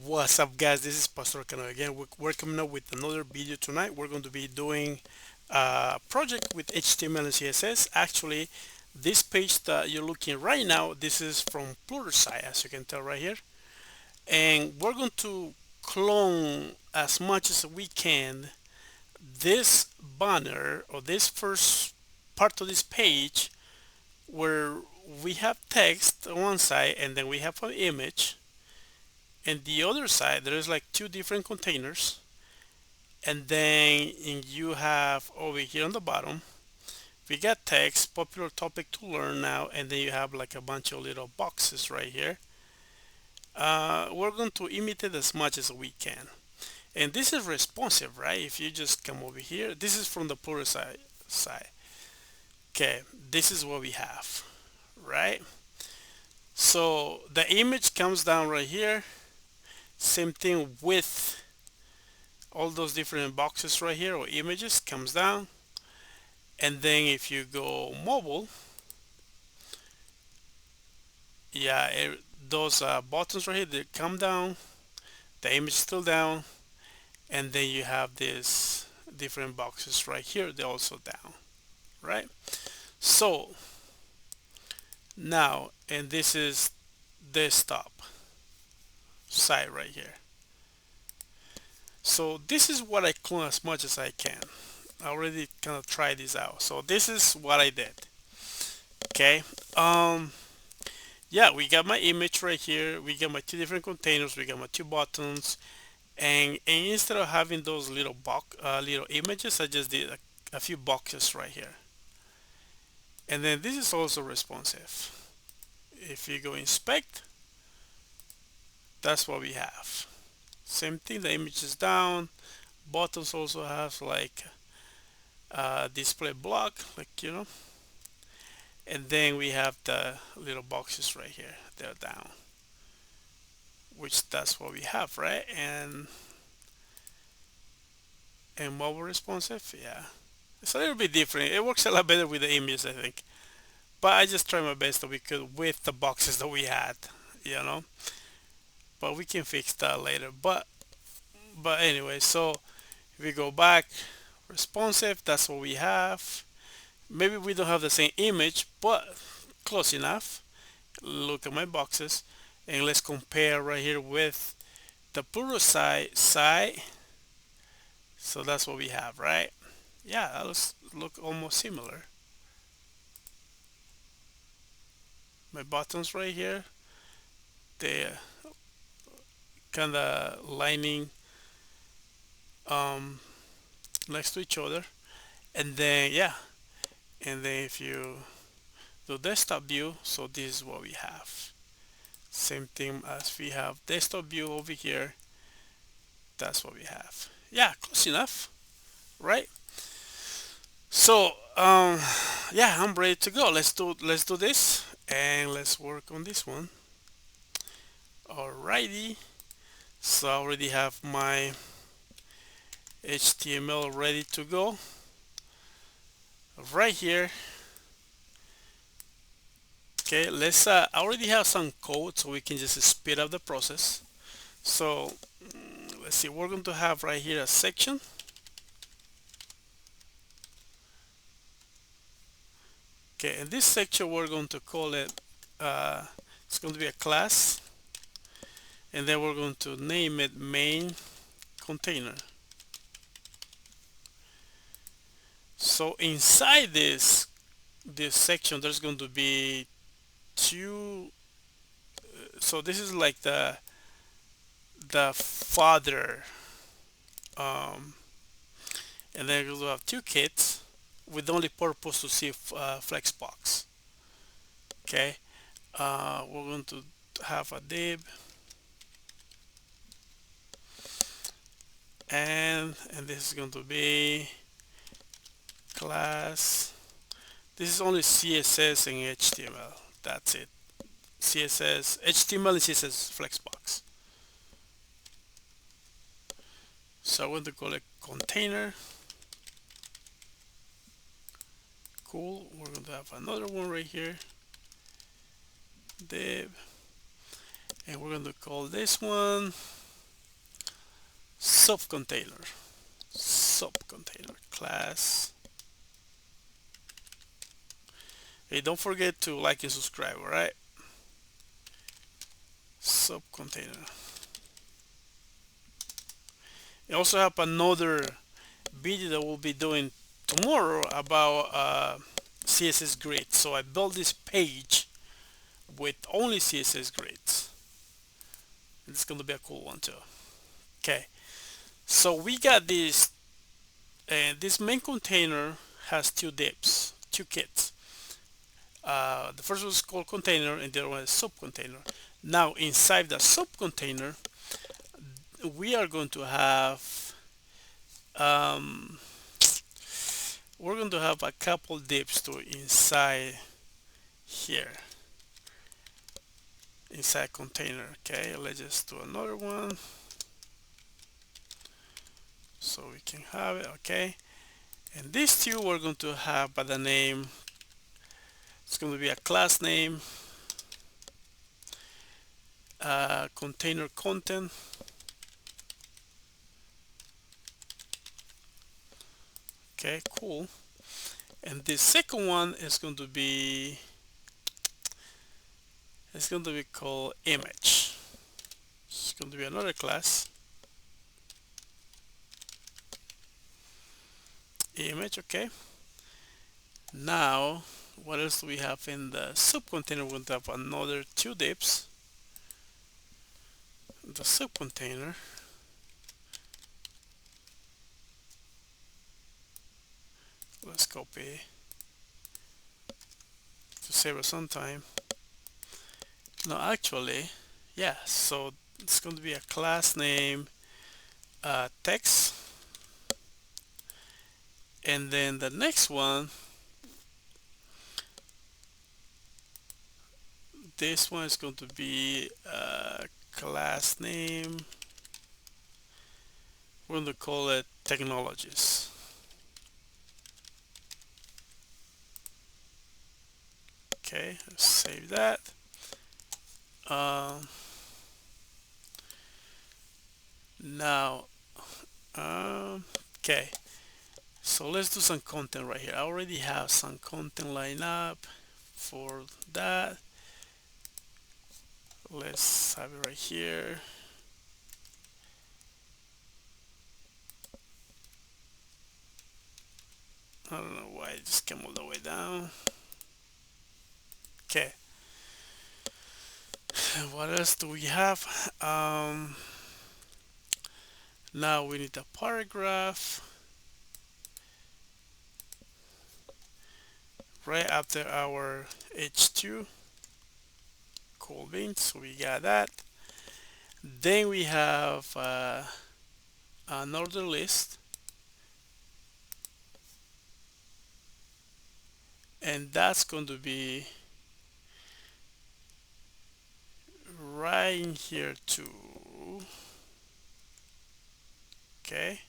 What's up, guys? This is Pastor Cano again. We're coming up with another video tonight. We're going to be doing a project with HTML and CSS. Actually, this page that you're looking right now, this is from Pluralsight, as you can tell right here. And we're going to clone as much as we can this banner or this first part of this page where we have text on one side and then we have an image, and the other side there is like two different containers, and then you have over here on the bottom we got text, popular topic to learn now, and then you have like a bunch of little boxes right here. We're going to imitate as much as we can, and this is responsive, right? If you just come over here, this is from the plural side. Okay, this is what we have, right? So the image comes down right here. Same thing with all those different boxes right here or images comes down, and then if you go mobile, yeah, those buttons right here, they come down, the image is still down, and then you have these different boxes right here, they're also down, right? So now, and this is desktop side right here. So this is what I clone as much as I can. I already kind of tried this out, so this is what I did. Okay, yeah, we got my image right here, we got my two different containers, we got my two buttons, and instead of having those little images, I just did a few boxes right here. And then this is also responsive. If you go inspect, that's what we have. Same thing, the image is down, buttons also have like display block, like and then we have the little boxes right here, they're down, which that's what we have, right? And mobile responsive, yeah, it's a little bit different. It works a lot better with the images, I think, but I just tried my best that we could with the boxes that we had, you know but we can fix that later. But anyway, so if we go back, responsive, that's what we have. Maybe we don't have the same image, but close enough. Look at my boxes, and let's compare right here with the plural side. So that's what we have, right? Yeah, that looks look almost similar. My buttons right here, they kind of lining um, next to each other, and then yeah, and then if you do desktop view, so this is what we have. Same thing as we have desktop view over here. That's what we have. Yeah, close enough, right? So yeah, I'm ready to go. Let's do this, and let's work on this one. Alrighty. So I already have my HTML ready to go right here. Okay, I already have some code, so we can just speed up the process. So let's see, we're going to have right here a section. Okay, in this section we're going to call it it's going to be a class, and then we're going to name it main container. So inside this section there's going to be two, so this is like the father, um, and then we'll have two kids with the only purpose to see Flexbox. Okay, we're going to have a div, and this is going to be class. This is only CSS and HTML. That's it. CSS, HTML and CSS Flexbox. So I'm going to call it container. Cool. We're going to have another one right here. Div. And we're going to call this one subcontainer, subcontainer class. Hey, don't forget to like and subscribe, all right? Subcontainer. I also have another video that we'll be doing tomorrow about CSS grids. So I built this page with only CSS grids. It's going to be a cool one too. Okay, so we got this, and this main container has two divs, two kits. The first one is called container, and the other one is subcontainer. Now inside the subcontainer, we are going to have um, we're going to have a couple divs to inside here, inside container. Okay, let's just do another one so we can have it. Okay, and these two we're going to have by the name, it's going to be a class name, container content. Okay, cool. And the second one is going to be, it's going to be called image. It's going to be another class, image. Okay, now what else do we have in the subcontainer? We're going to have another two divs. The subcontainer, let's copy to save us some time. No, actually, yeah, so it's going to be a class name, text, and then the next one, this one is going to be class name, we're going to call it technologies. Okay, let's save that. Now, okay, so let's do some content right here. I already have some content lined up for that. Let's have it right here. I don't know why it just came all the way down. Okay, what else do we have? Now we need a paragraph right after our h2. Cool beans, so we got that. Then we have an order list, and that's going to be right in here too. Okay,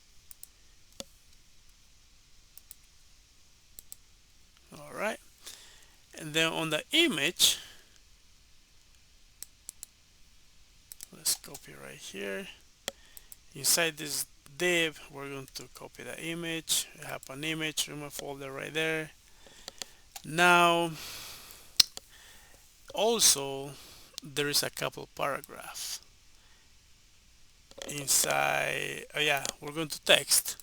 all right, and then on the image, let's copy right here. Inside this div, we're going to copy the image. We have an image in my folder right there. Now, also, there is a couple paragraph inside. Oh yeah, we're going to text.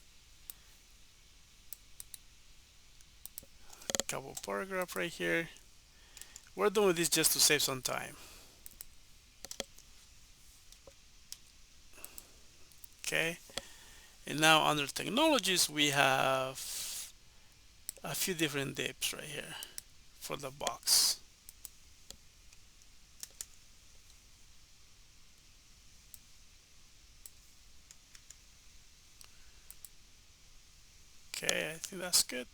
A couple paragraph right here. We're doing this just to save some time. Okay, and now under technologies, we have a few different divs right here for the box. Okay, I think that's good.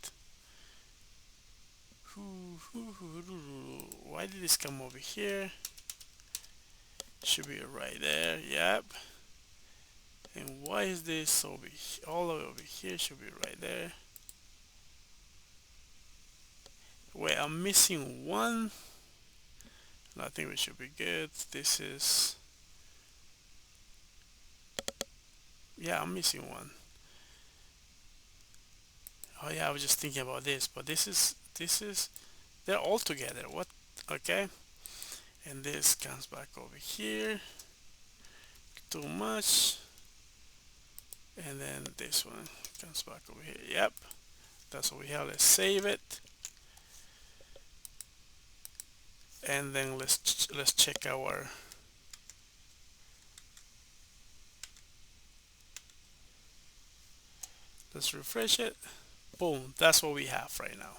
Why did this come over here? Should be right there. Yep. And why is this over all the way over here? Should be right there. Wait, I'm missing one. I think we should be good. This is Yeah, I'm missing one. Oh yeah, I was just thinking about this, but this is they're all together. What? Okay, and this comes back over here. Too much, and then this one comes back over here. Yep, that's what we have. Let's save it, and then let's check our. Let's refresh it. Boom, that's what we have right now.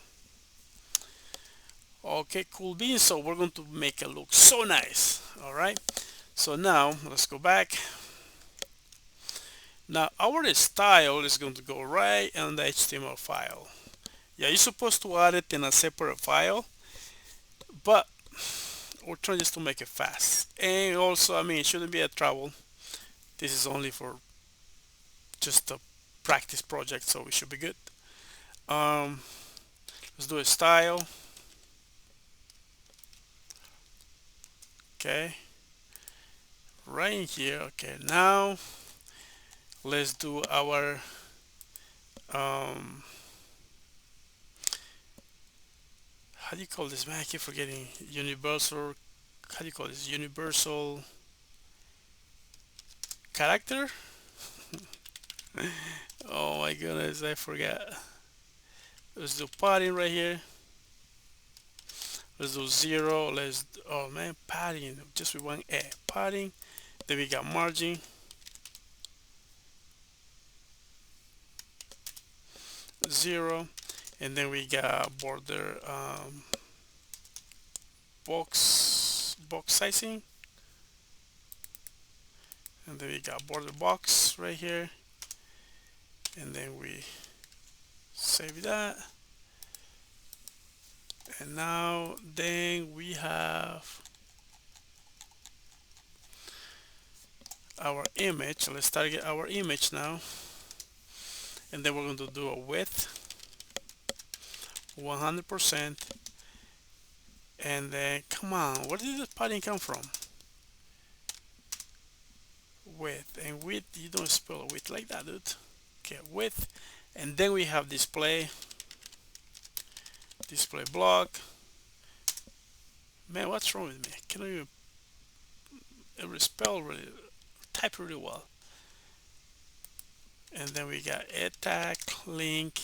Okay, cool beans. So we're going to make it look so nice. All right. So now let's go back. Now our style is going to go right on the HTML file. Yeah, you're supposed to add it in a separate file, but we're trying just to make it fast. And also, I mean, it shouldn't be a trouble. This is only for just a practice project, so we should be good. Um, let's do a style. Okay, right in here. Okay, now let's do our um, how do you call this, man? I keep forgetting. Universal. How do you call this? Universal character. Oh my goodness, I forgot. Let's do padding right here. Let's do zero. Oh man, padding. Just with one A. Padding. Then we got margin, zero. And then we got border box sizing. And then we got border box right here. And then we save that. And now then we have our image. Let's target our image now, and then we're going to do a width 100%. And then come on, where did the padding come from? Width and width, you don't spell width like that, dude. Okay, width. And then we have display block. Man, what's wrong with me? I cannot even spell really, type really well. And then we got a tag, link,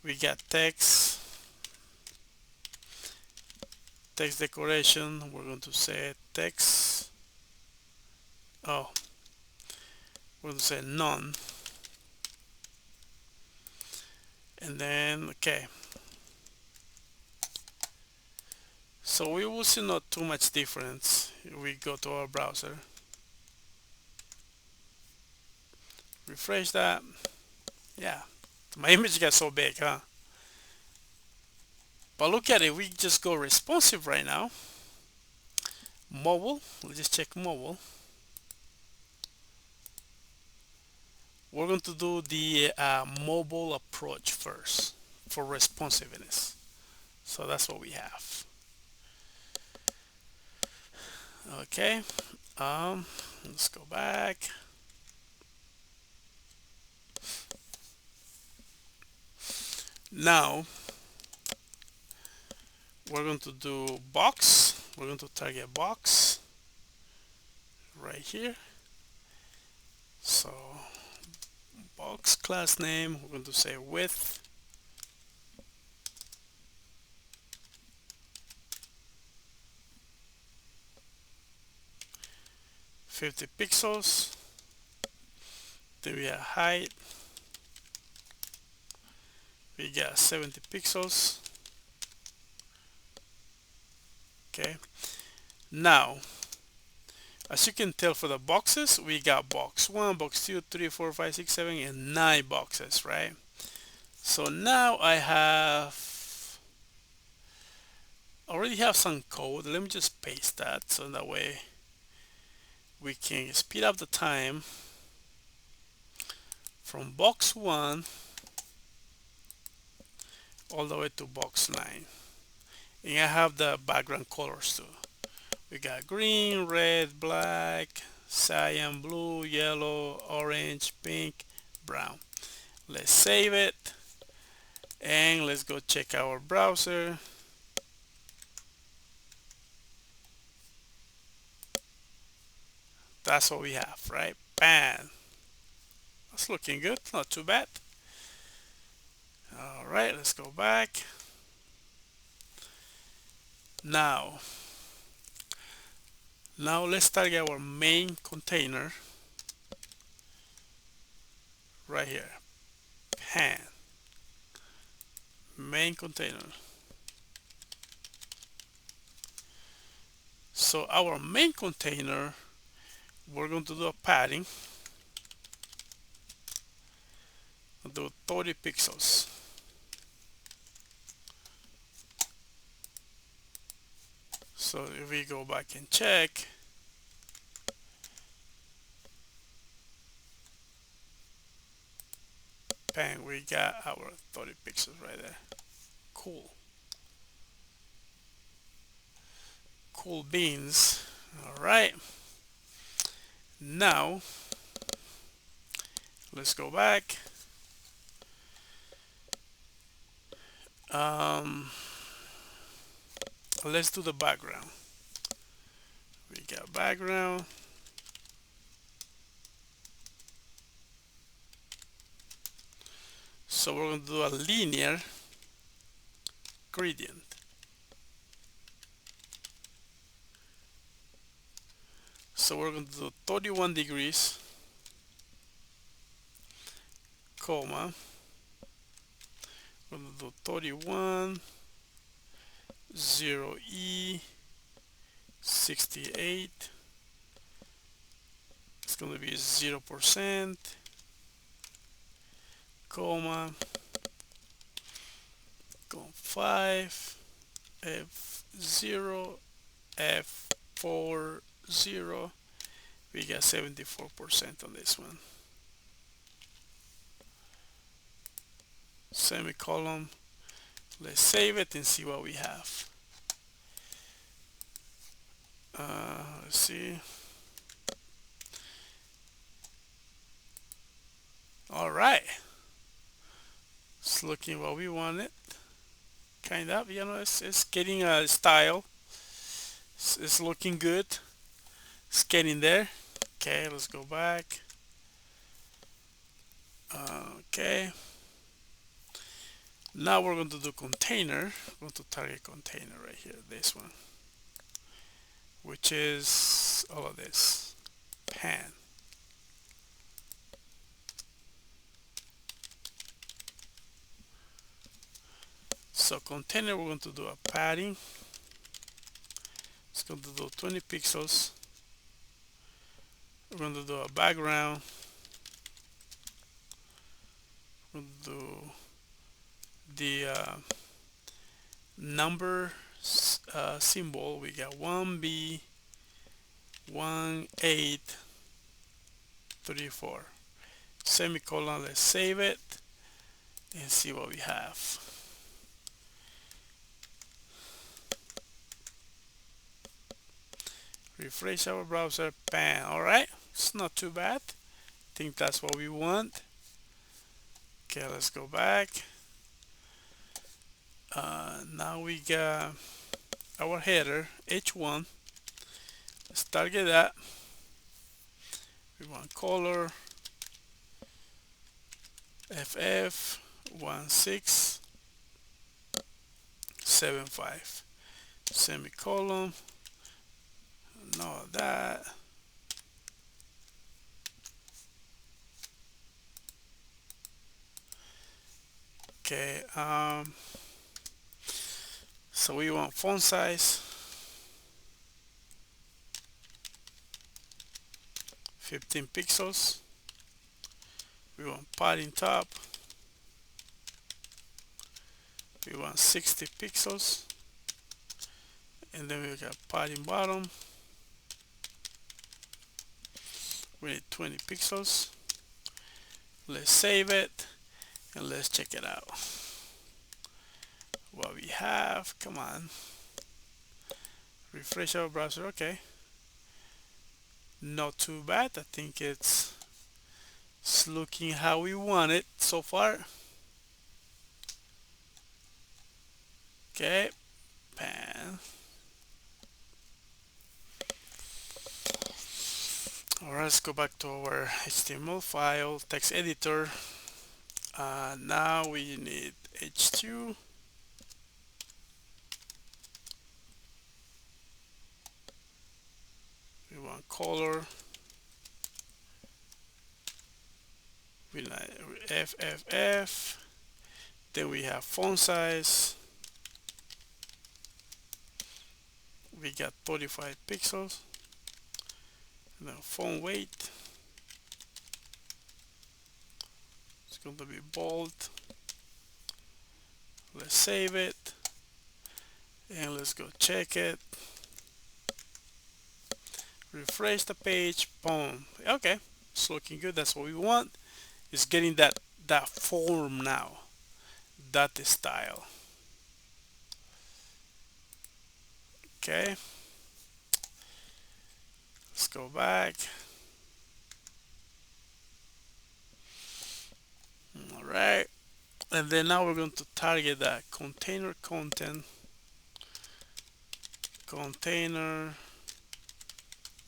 we got text decoration. We're going to say text. Oh, we're going to say none. And then okay. So we will see not too much difference. We go to our browser, refresh that. Yeah, my image got so big, huh? But look at it, we just go responsive right now. Mobile, let's just check mobile. We're going to do the mobile approach first for responsiveness. So that's what we have. Okay, let's go back. Now we're going to do box. We're going to target box right here. So box class name, we're going to say width 50 pixels. Then we have height, we got 70 pixels. Okay, now as you can tell, for the boxes we got box 1, box 2, 3, 4, 5, 6, 7, and 9 boxes, right? So now I already have some code. Let me just paste that so that way we can speed up the time from box 1 all the way to box 9. And I have the background colors too. We got green, red, black, cyan, blue, yellow, orange, pink, brown. Let's save it and let's go check our browser. That's what we have, right? Bam. That's looking good, not too bad. All right, let's go back. Now, let's target our main container right here. Pan, main container. So our main container, we're going to do a padding. I'll do 30 pixels. So if we go back and check, bang, we got our 30 pixels right there. Cool. Cool beans. All right. Now, let's go back. Um, let's do the background. We got background. So we're going to do a linear gradient. So we're going to do 31 degrees, comma. We're going to do 31, 0E, 68. It's going to be 0%, comma, 5, F0, F40. We got 74% on this one. Semicolon. Let's save it and see what we have. Let's see. All right. It's looking what we wanted. Kind of, it's getting a style. It's looking good. It's getting there. Okay, let's go back. Okay. Now we're going to do container. We're going to target container right here, this one, which is all of this. Pan. So container, we're going to do a padding. It's going to do 20 pixels. We're going to do a background. We're going to do the number symbol. We got 1B 1834. Semicolon. Let's save it and see what we have. Refresh our browser. Bam. All right, it's not too bad. I think that's what we want. Okay, let's go back. Now we got our header H1. Let's target that. We want color FF 1675. Semicolon. No, that. Okay. So we want font size 15 pixels. We want padding top. We want 60 pixels. And then we got padding bottom. We need 20 pixels. Let's save it and let's check it out. What we have, come on. Refresh our browser, okay. Not too bad. I think it's looking how we want it so far. Okay, pan. Alright, let's go back to our HTML file, text editor. Now we need H2. We want color. We like FFF. Then we have font size. We got 35 pixels. Now font weight. It's going to be bold. Let's save it. And let's go check it. Refresh the page. Boom. Okay. It's looking good. That's what we want. It's getting that form now. That style. Okay. Let's go back. All right. And then now we're going to target that container content. Container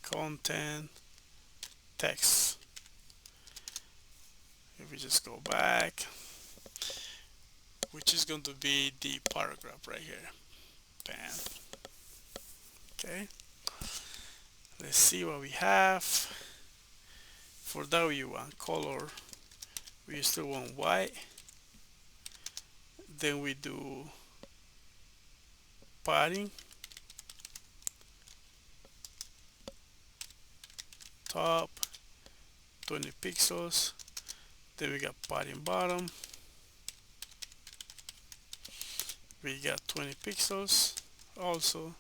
content text. If we just go back, which is going to be the paragraph right here. Bam. Okay. Let's see what we have. For that we want color. We still want white. Then we do padding. Top 20 pixels. Then we got padding bottom. We got 20 pixels also.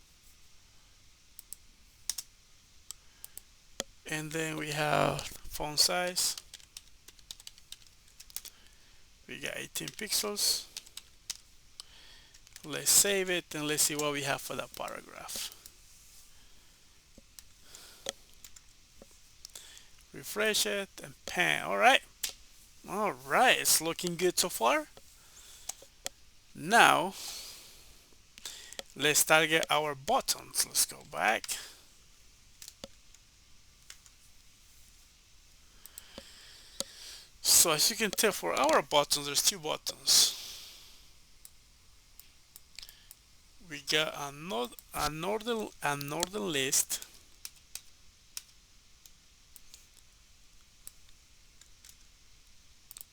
And then we have font size. We got 18 pixels. Let's save it and let's see what we have for that paragraph. Refresh it and pan. Alright, it's looking good so far. Now let's target our buttons. Let's go back. So as you can tell, for our buttons, there's two buttons. We got a northern list.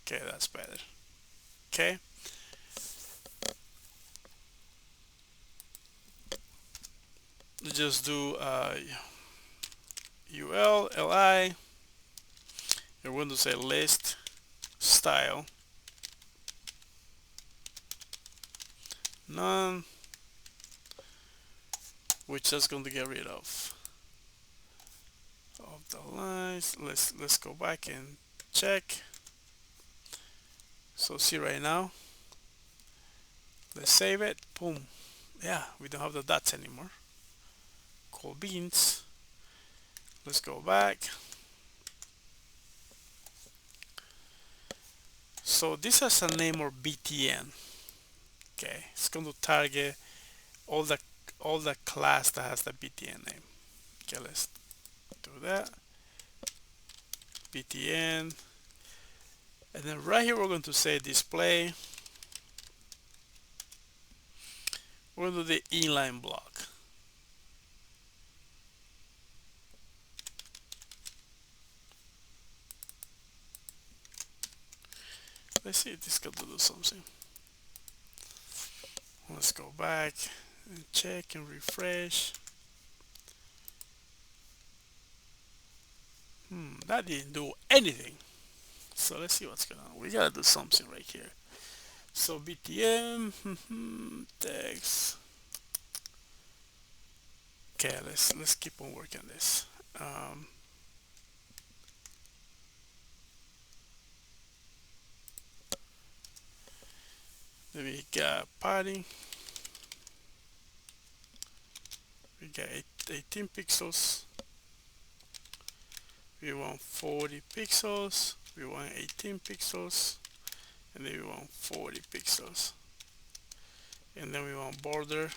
Okay, that's better. Okay. Just do ul li. We're going to say list style none, which is going to get rid of the lines. Let's go back and check. So see right now. Let's save it. Boom. Yeah, we don't have the dots anymore. Cool beans. Let's go back. So this has a name of btn. Okay, it's going to target all the class that has the btn name. Okay, let's do that. btn, and then right here we're going to say display. We're going to do the inline block. Let's see if this can do something. Let's go back and check and refresh. That didn't do anything. So let's see what's going on. We gotta do something right here. So btn text. Okay, let's keep on working on this. Then we got padding. We got 18 pixels. we want 40 pixels, we want 18 pixels, and then we want 40 pixels, and then we want border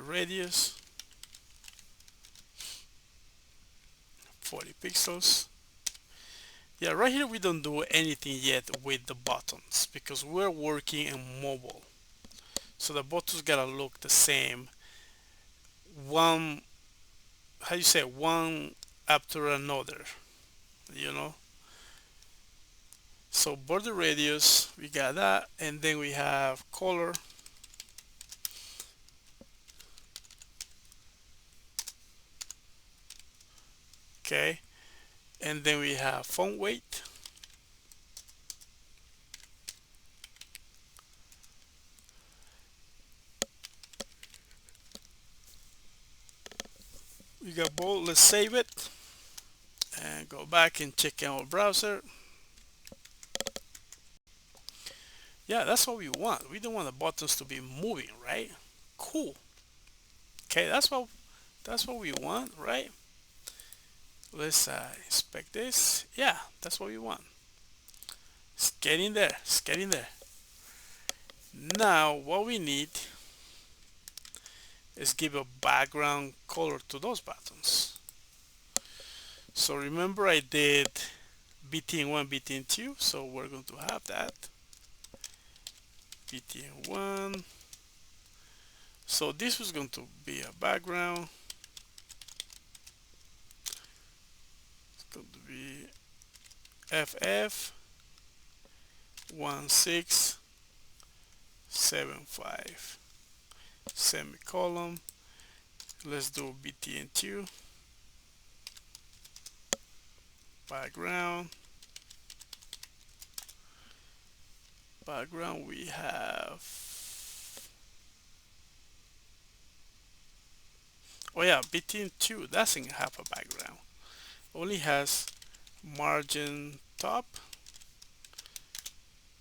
radius 40 pixels. Yeah, right here we don't do anything yet with the buttons because we're working in mobile, so the buttons gotta look the same, one, how you say, one after another, you know. So border radius, we got that, and then we have color. Okay, and then we have font weight. We got bold. Let's save it and go back and check our browser. Yeah, that's what we want. We don't want the buttons to be moving, right? Cool. Okay, that's what we want, right? Let's inspect this. Yeah, that's what we want. It's getting there. It's getting there. Now, what we need is give a background color to those buttons. So remember I did BTN1, BTN2, so we're going to have that. BTN1. So this was going to be a background. It's going to be FF1675 semicolon. Let's do BTN2 background. We have, oh yeah, BTN2 doesn't have a background, only has margin top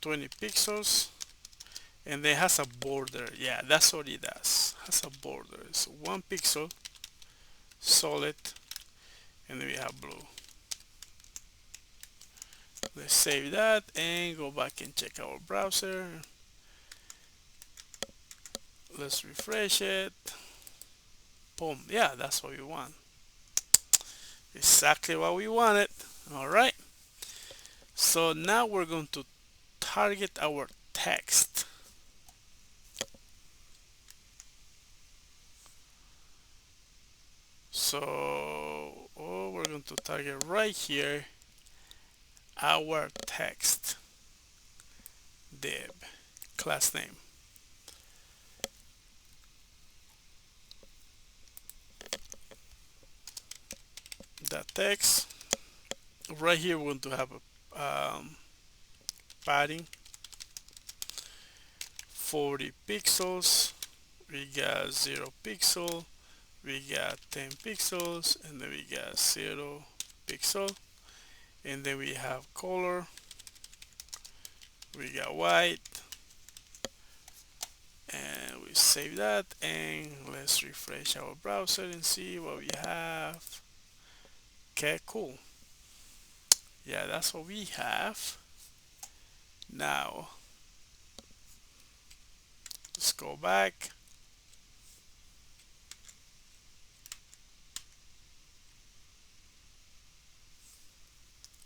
20 pixels, and then has a border. Yeah, that's what it does. Has a border. It's 1 pixel solid, and then we have blue. Let's save that and go back and check our browser. Let's refresh it. Boom. Yeah, that's what we want. Exactly what we wanted. All right. So now we're going to target our text. So we're going to target right here our text div class name. That text right here, we're going to have a padding 40 pixels. We got 0 pixel, we got 10 pixels, and then we got 0 pixel, and then we have color, we got white, and we save that, and let's refresh our browser and see what we have. Okay, cool. Yeah, that's what we have. Now let's go back.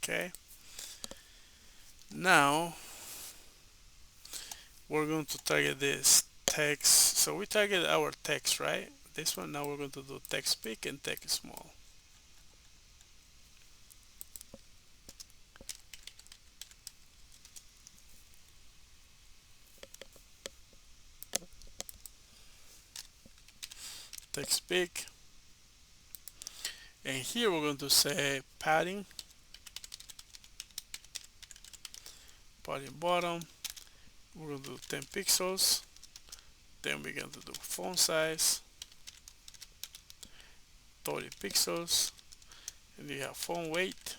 Okay, now we're going to target this text. So we target our text, right? This one. Now we're going to do text big and text small. Text big, and here we're going to say padding bottom. We're going to do 10 pixels. Then we're going to do font size 30 pixels, and you have font weight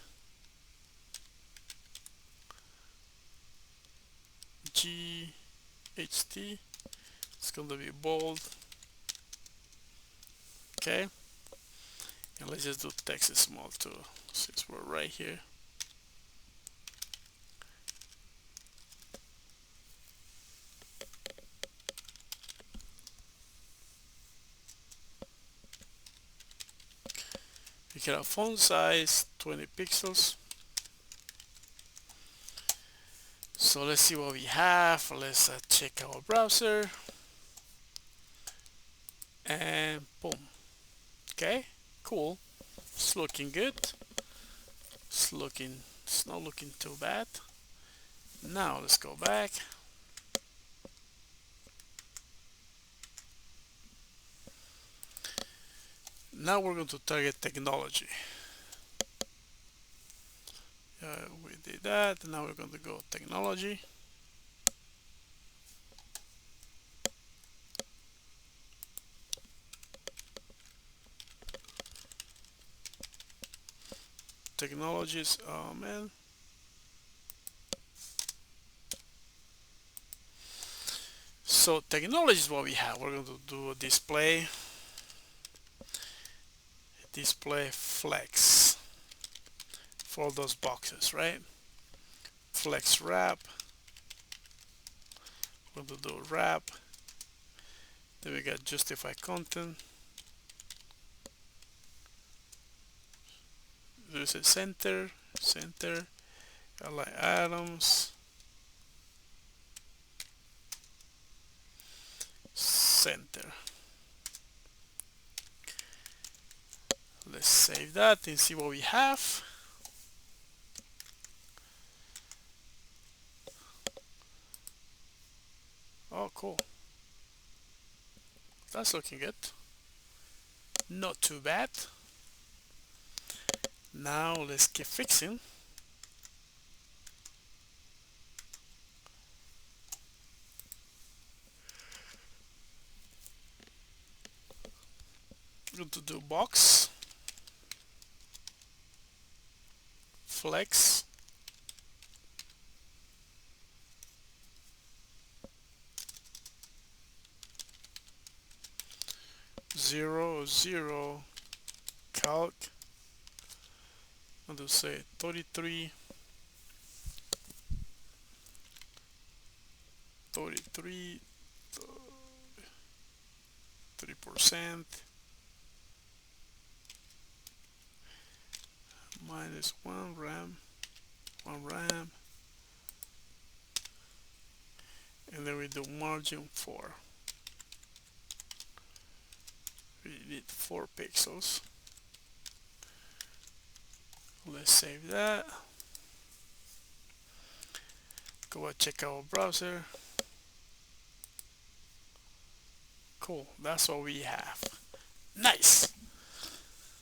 GHT. It's going to be bold. Okay, And let's just do text small too, since we're right here. We can have font size 20 pixels. So let's see what we have. Let's check our browser, and boom. Okay, cool. It's looking good. It's not looking too bad. Now let's go back. Now we're going to target technology. We did that. Now we're going to go technology. Technologies. Oh man. So technology is what we have. We're going to do a display flex for those boxes, right? Flex wrap. We're going to do wrap. Then we got justify content. There's a center, align items, center. Let's save that and see what we have. Oh, cool. That's looking good. Not too bad. Now let's keep fixing. We're going to do box, flex, zero, zero, calc. I'm going to say 33, 33, 3%, minus 1 RAM, 1 RAM, and then we do margin 4. We need 4 pixels. Let's save that. Go and check our browser. Cool, that's what we have. Nice.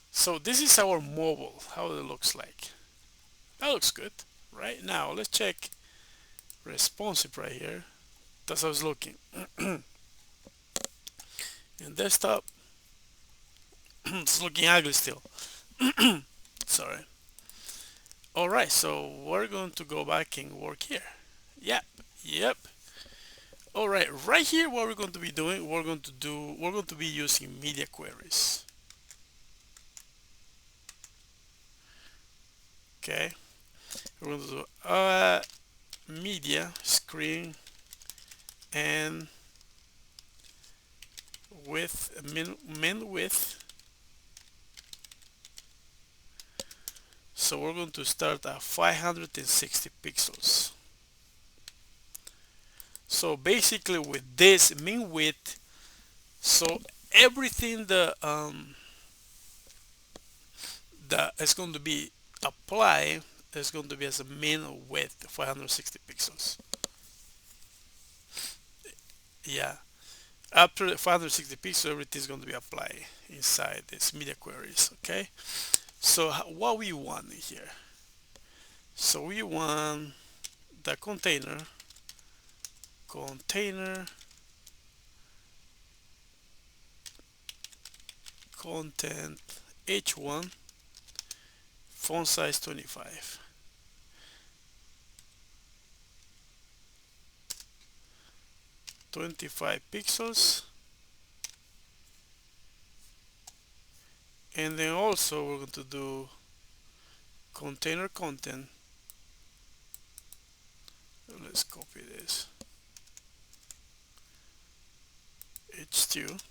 So this is our mobile, how it looks like. That looks good. Right now, let's check responsive right here. That's how it's looking. And desktop, it's looking ugly still. Sorry. Alright, so we're going to go back and work here. Yep. Alright, right here what we're going to be doing, we're going to be using media queries. Okay. We're going to do media screen and width, min width. So we're going to start at 560 pixels. So basically with this min width, so everything that is going to be applied is going to be as a min width 560 pixels. Yeah. After 560 pixels, everything is going to be applied inside this media queries. Okay. So what we want here? So we want the container content h1 font size 25, pixels, And then also we're going to do container content. Let's copy this. H2.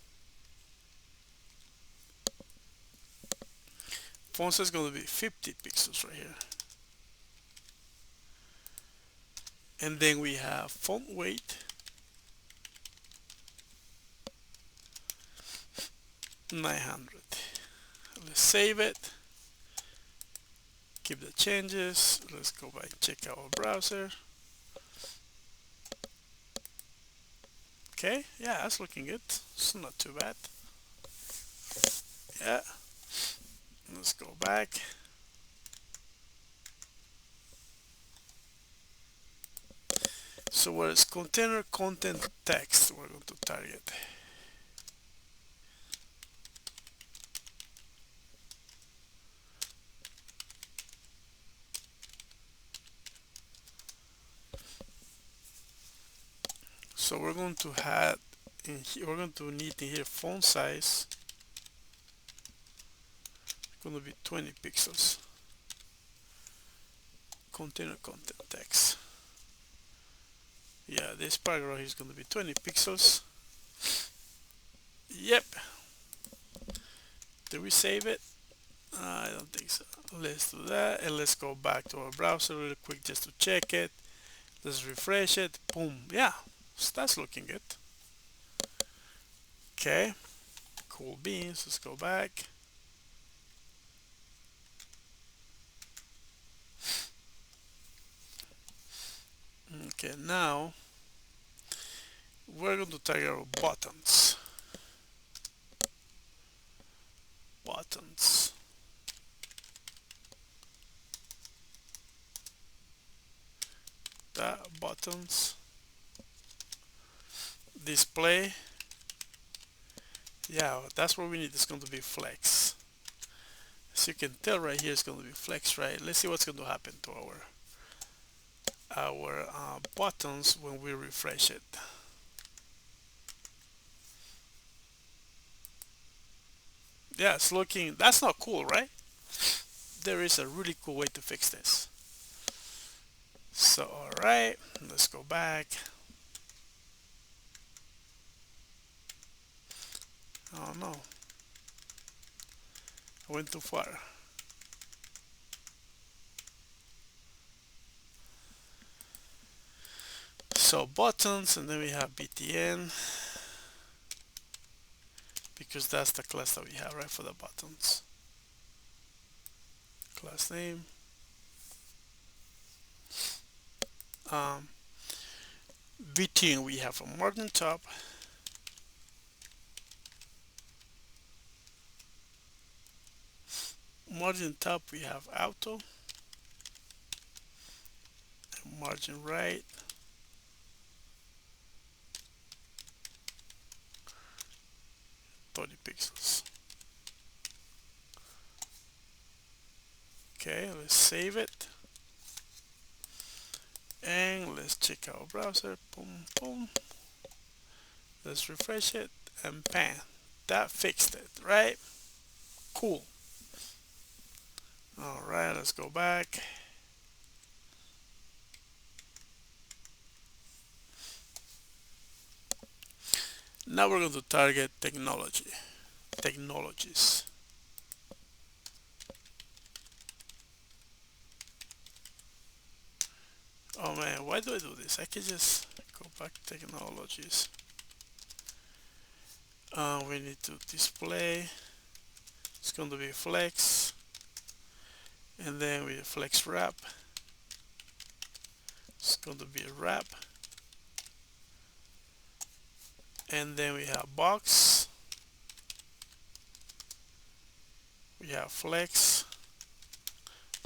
Font size is going to be 50 pixels right here. And then we have font weight 900. Let's save it. Keep the changes. Let's go back and check our browser. Okay, yeah, that's looking good. It's not too bad. Yeah, let's go back. So what is container content text we're going to target? So we're going to have in here, we're going to need in here font size going to be 20 pixels. Container content text. Yeah, this paragraph is going to be 20 pixels. Yep. Did we save it? I don't think so. Let's do that and let's go back to our browser real quick just to check it. Let's refresh it. Boom. Yeah, so that's looking good. Okay, cool beans. Let's go back. Okay, now we're going to target our buttons. Buttons. That buttons. Display. Yeah, that's what we need. It's going to be flex. As you can tell right here, it's going to be flex, right? Let's see what's going to happen to our buttons when we refresh it. Yeah, it's looking, that's not cool, right? There is a really cool way to fix this. So, alright, let's go back. Oh no, I went too far. So buttons, and then we have btn, because that's the class that we have, right, for the buttons. Class name. Btn, we have a margin top. Margin top, we have auto. Margin right. 30 pixels. Okay, let's save it. And let's check our browser. Boom, boom. Let's refresh it and bam. That fixed it, right? Cool. Alright, let's go back. Now we're going to target technologies. Oh man, why do I do this? I can just go back to technologies. We need to display. It's going to be flex. And then we have flex wrap. It's going to be a wrap. And then we have box. We have flex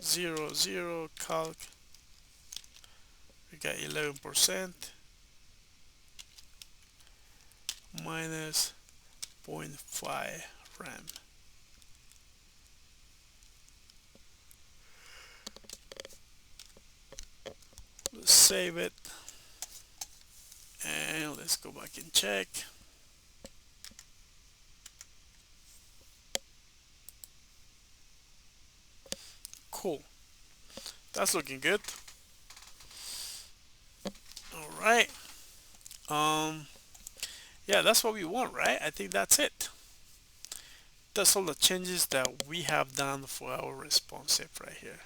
0 0 calc. We got 11% minus 0.5 RAM. Let's save it and let's go back and check. Cool. That's looking good. All right. Um, yeah, that's what we want, right? I think that's it. That's all the changes that we have done for our responsive right here.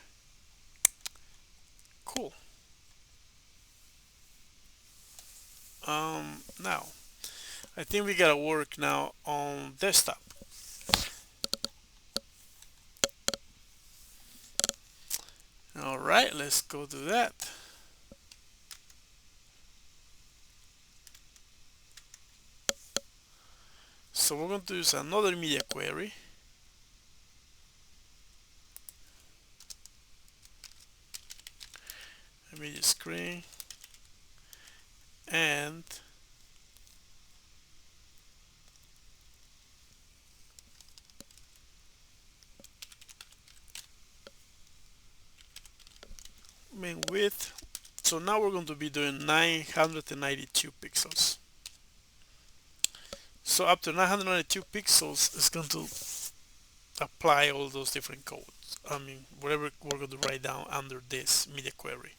Cool. Now I think we gotta work now on desktop. All right, let's go do that. So we're going to use another media query. Media screen, and main width. So now we're going to be doing 992 pixels. So up to 992 pixels is going to apply all those different codes. I mean, whatever we're going to write down under this media query.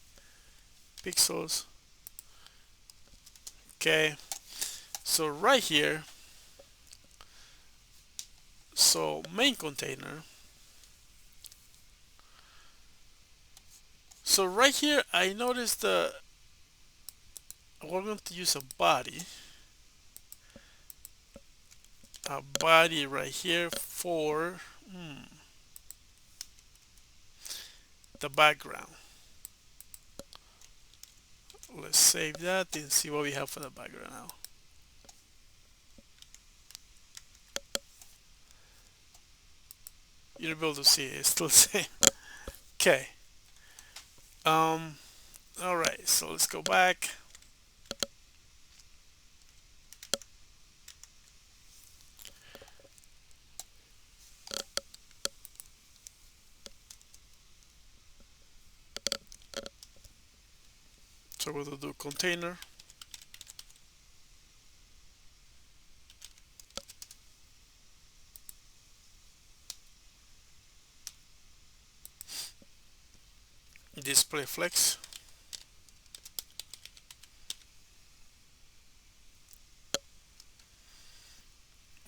Pixels. Okay. So right here, so main container. So right here, I noticed that we're going to use a body right here for the background. Let's save that and see what we have for the background now. You'll be able to see it, it's still the same. Okay. All right, so let's go back. So we're going to do container. Display flex.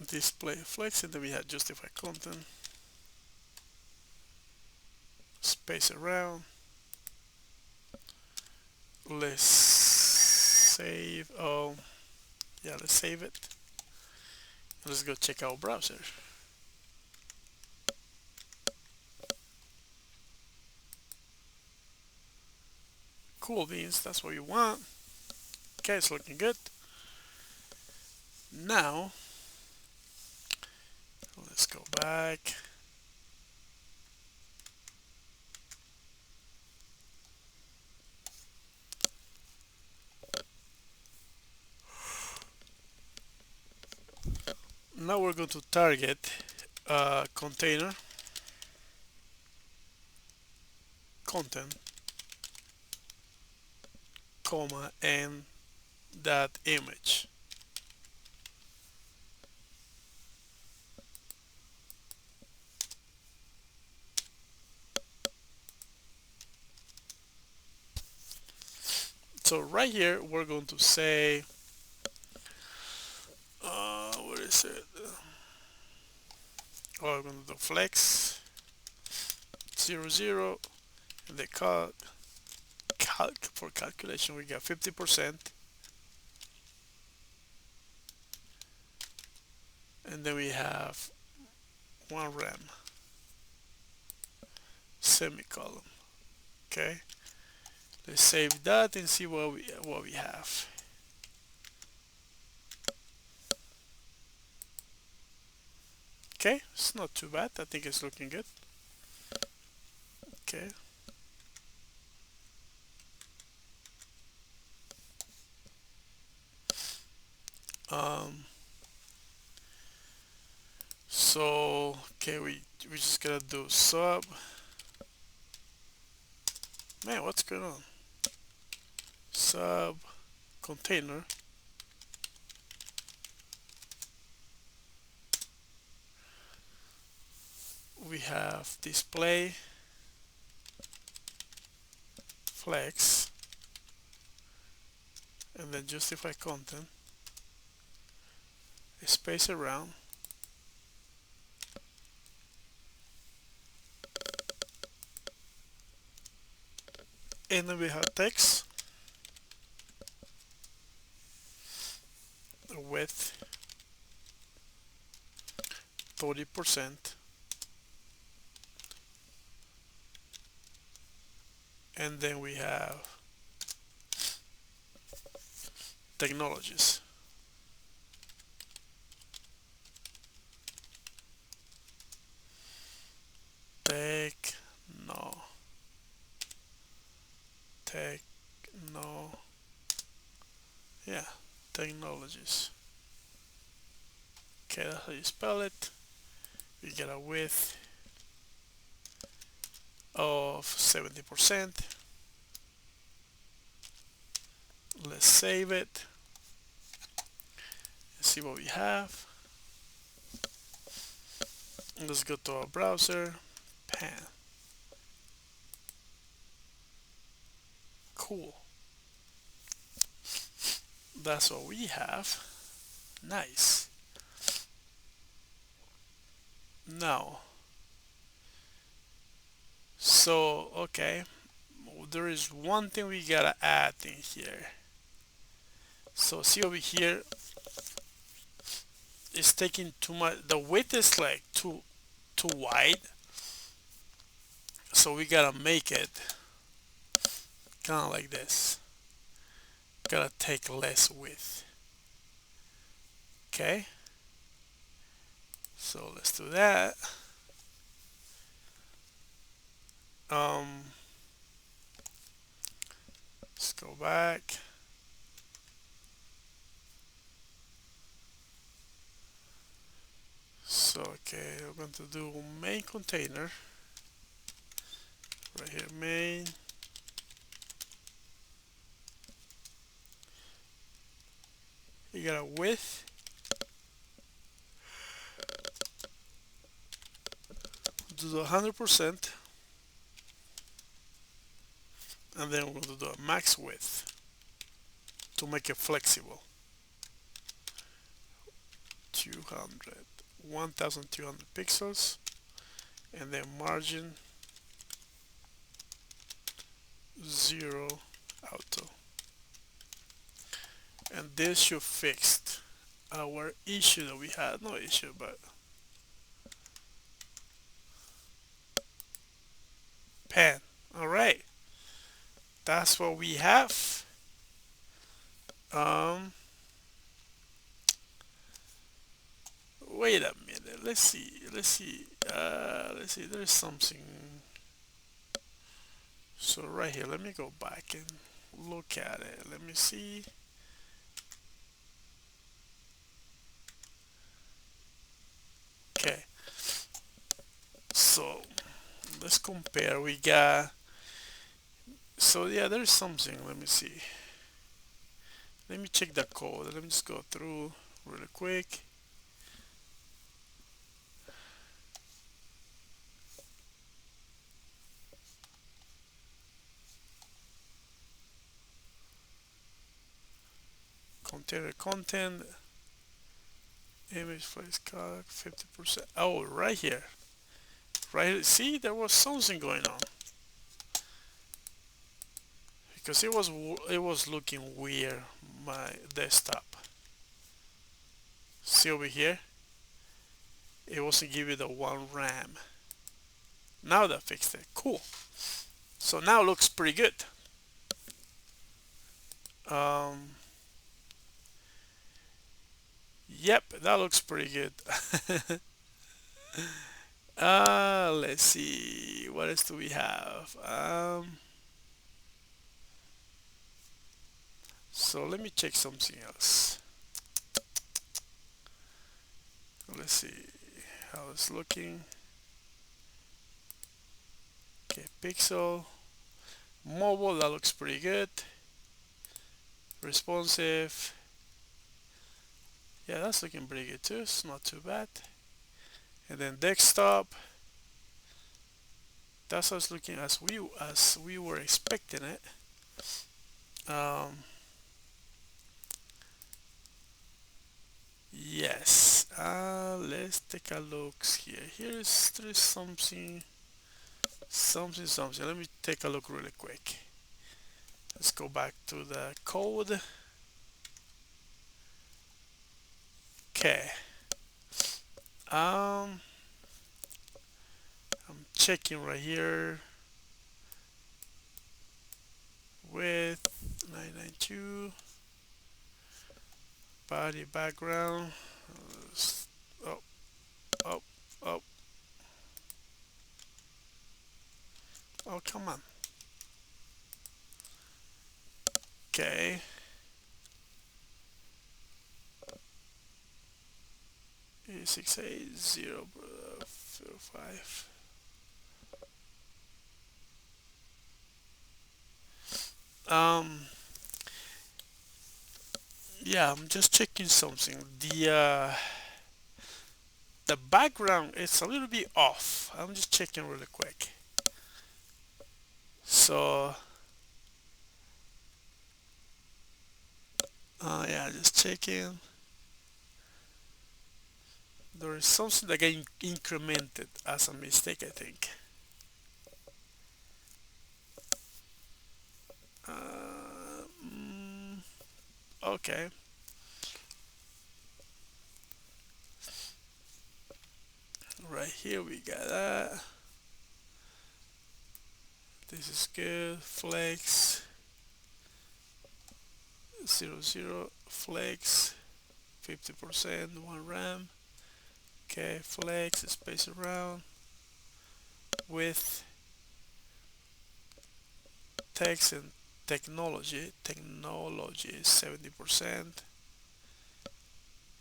Display flex, and then we have justify content. Space around. Let's save. Oh, yeah, let's save it. Let's go check our browser. Cool beans, that's what you want. Okay, it's looking good. Now, let's go back. Now we're going to target container content, comma, and that image. So right here, we're going to say, what is it? Oh, we're going to do flex 00, and the calc for calculation, we got 50%, and then we have 1 rem semicolon. Okay, let's save that and see what we have. Okay, it's not too bad. I think it's looking good. Okay. So okay, we just gotta do sub. Man, what's going on? Sub container. We have display flex, and then justify content, space around, and then we have text, the width 30%, and then we have technologies. Techno, techno, yeah, technologies. Okay, that's how you spell it. We get a width of 70%. Let's save it and see what we have. Let's go to our browser. Pan. Cool. That's what we have. Nice. Now, so okay, there is one thing we gotta add in here. So see over here, it's taking too much. The width is like too wide. So we gotta make it kind of like this. Gotta take less width. Okay. So let's do that. Let's go back. So okay, we're going to do main container right here, main. You got a width. Do the 100%, and then we're going to do a max width to make it flexible. 1200 pixels, and then margin 0 auto, and this should fix our issue that we had. No issue, but pan. All right, that's what we have. Wait a minute, let's see, there's something. So right here, let me go back and look at it. Let me see. Okay, so let's compare. We got, so yeah, there's something. Let me see. Let me check the code. Let me just go through really quick. Container content, image place calc 50%. Oh, right here. Right here. See, there was something going on because it was looking weird, my desktop. See over here, it wasn't giving the 1 RAM. Now that fixed it. Cool. So now it looks pretty good. Yep, that looks pretty good. Let's see, what else do we have? So let me check something else. Let's see how it's looking. Okay, pixel, mobile, that looks pretty good. Responsive, yeah, that's looking pretty good too. It's not too bad. And then desktop, That's us looking as we were expecting it. Um, yes. Let's take a look here. There's something. Let me take a look really quick. Let's go back to the code. Okay. Um, I'm checking right here with 992 body background. Oh, oh, oh, oh, come on. Okay. 68005. Um, yeah, I'm just checking something. The background is a little bit off. I'm just checking really quick. So, yeah, just checking. There is something that got incremented as a mistake, I think. Mm, okay. Right here we got that. This is good. Flex 00 flex 50% 1 RAM. Okay, flex space around with text and technology is 70%.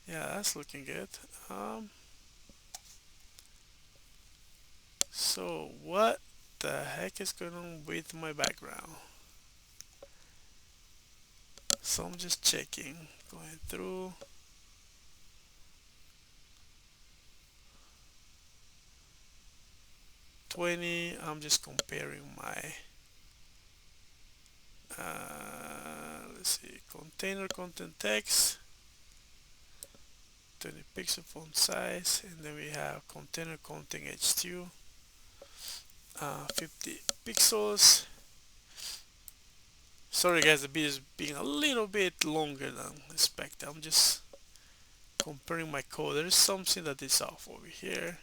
Yeah, that's looking good. Um, so what the heck is going on with my background? So I'm just checking, going through. 20. I'm just comparing my let's see, container content text, 20 pixel font size, and then we have container content h2, 50 pixels. Sorry guys, the video is being a little bit longer than expected. I'm just comparing my code. There's something that is off over here.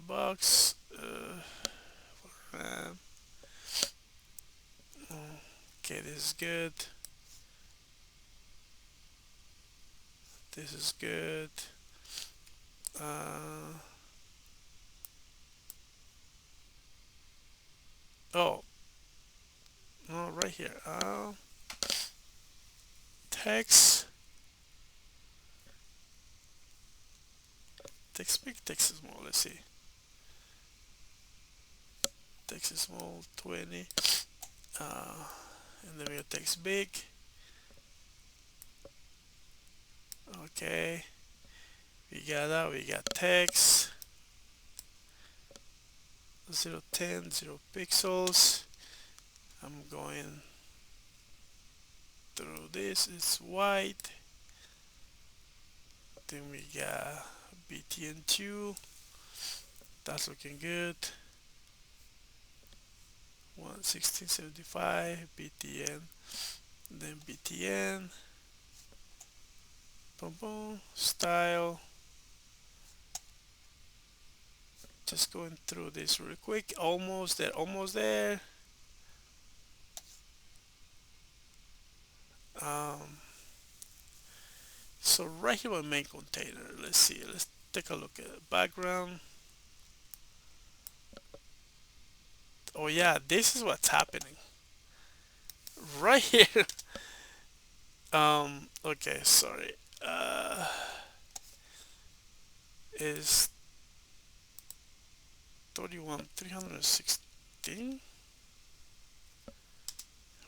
Box. RAM. Okay, this is good. This is good. Uh, oh, no, right here. Text. Text big, text small. Let's see. Text small, 20. Uh, and then we have text big. Okay. We got that. We got text. 010, 0 pixels. I'm going through this. It's white. Then we got BTN2. That's looking good. 11675 BTN. Then BTN. Boom boom. Style. Just going through this real quick. Almost there. Almost there. So right here my main container. Let's see. Let's take a look at the background. Oh yeah, this is what's happening right here. Okay, sorry. Is 31 316.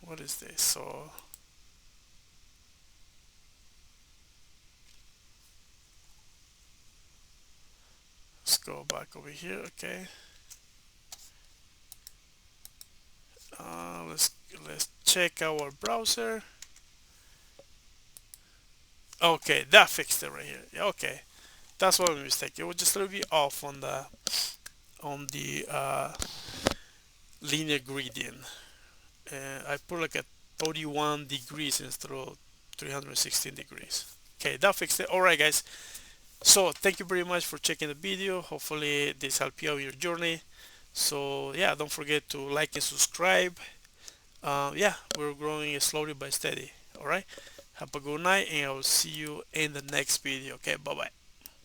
What is this? So let's go back over here. Okay, let's check our browser. Okay, that fixed it right here. Yeah, okay, that's what my mistake. It was just a little bit off on the linear gradient. I put like a 31 degrees instead of 316 degrees. Okay, that fixed it. All right, guys. So thank you very much for checking the video. Hopefully this helped you out in your journey. So yeah, don't forget to like and subscribe. Yeah, we're growing slowly but steady. All right. Have a good night, and I will see you in the next video. Okay, bye bye.